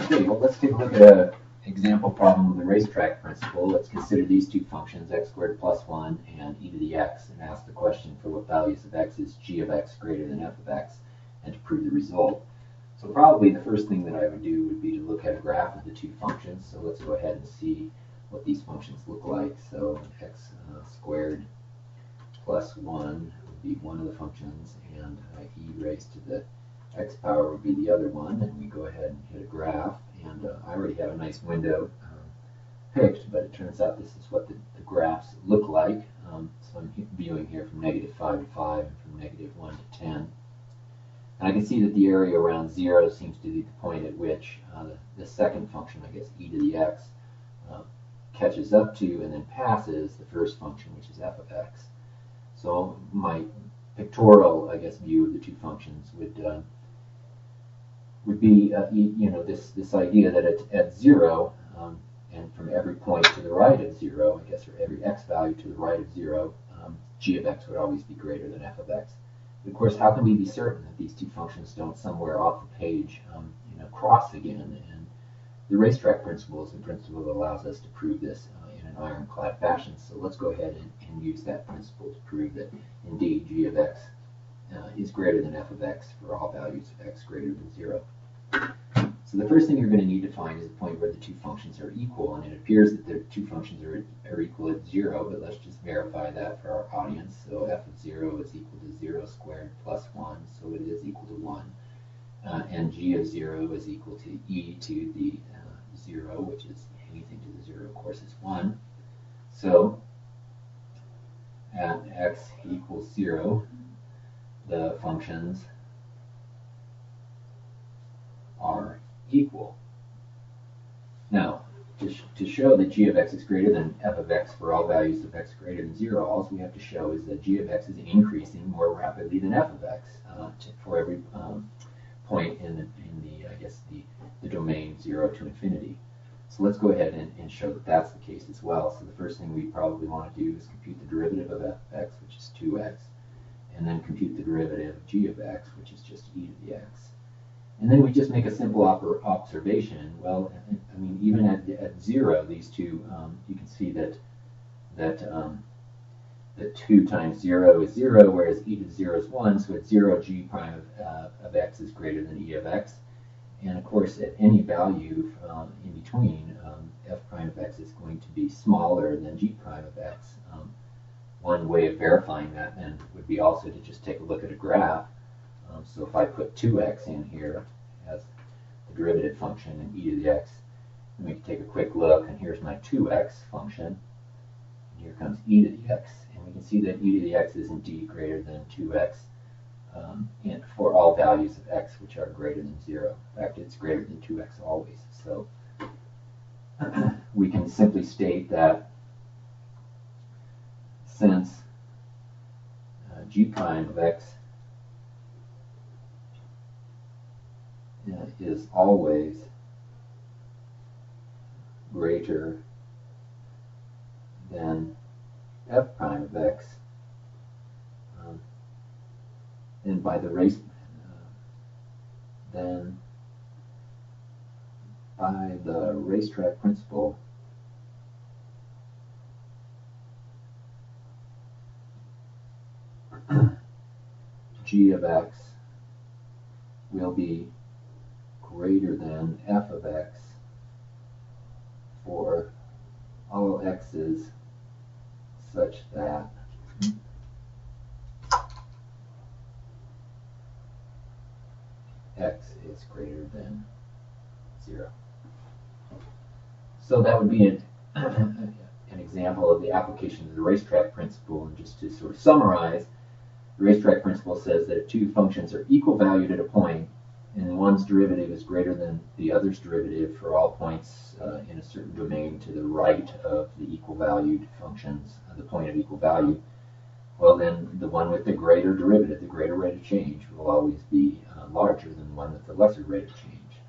Okay, well, let's take a look at an example problem of the racetrack principle. Let's consider these two functions, x squared plus 1 and e to the x, and ask the question for what values of x is g of x greater than f of x, and to prove the result. So probably the first thing that I would do would be to look at a graph of the two functions. So let's go ahead and see what these functions look like. So x squared plus 1 would be one of the functions, and e raised to the x power would be the other one, and we go ahead and hit a graph, and I already have a nice window picked, but it turns out this is what the graphs look like. So I'm viewing here from -5 to 5 and from -1 to 10. And I can see that the area around 0 seems to be the point at which the second function, I guess e to the x, catches up to and then passes the first function, which is f of x. So my pictorial, I guess, view of the two functions would be, this idea that at 0, and from every point to the right of 0, I guess, or every x value to the right of 0, g of x would always be greater than f of x. Of course, how can we be certain that these two functions don't somewhere off the page, cross again? And the racetrack principle is the principle that allows us to prove this in an ironclad fashion. So let's go ahead and use that principle to prove that indeed g of x is greater than f of x for all values of x greater than 0. So the first thing you're going to need to find is a point where the two functions are equal, and it appears that the two functions are equal at 0, but let's just verify that for our audience. So f of 0 is equal to 0 squared plus 1, so it is equal to 1. And g of 0 is equal to e to the 0, which is anything to the 0, of course, is 1. So at x equals 0, the functions are equal. Now, to show that g of x is greater than f of x for all values of x greater than 0, all we have to show is that g of x is increasing more rapidly than f of x for every point in the I guess the domain 0 to infinity. So let's go ahead and show that that's the case as well. So the first thing we probably want to do is compute the derivative of f of x, which is 2x, and then compute the derivative of g of x, which is just e to the x. And then we just make a simple observation. Well, I mean, even at 0, these two, you can see that 2 times 0 is 0, whereas e to the 0 is 1. So at 0, g prime of x is greater than e of x. And of course, at any value in between, f prime of x is going to be smaller than g prime of x. One way of verifying that then would be also to just take a look at a graph. So if I put 2x in here as the derivative function in e to the x, and we can take a quick look, and here's my 2x function, and here comes e to the x, and we can see that e to the x is indeed greater than 2x and for all values of x which are greater than 0. In fact, it's greater than 2x always. So we can simply state that since g prime of x is always greater than f prime of x, and by the racetrack principle, g of x will be greater than f of x for all x's such that x is greater than 0. So that would be an example of the application of the racetrack principle. And just to sort of summarize, the racetrack principle says that if two functions are equal valued at a point, and one's derivative is greater than the other's derivative for all points in a certain domain to the right of the equal valued functions, the point of equal value, well then the one with the greater derivative, the greater rate of change, will always be larger than the one with the lesser rate of change.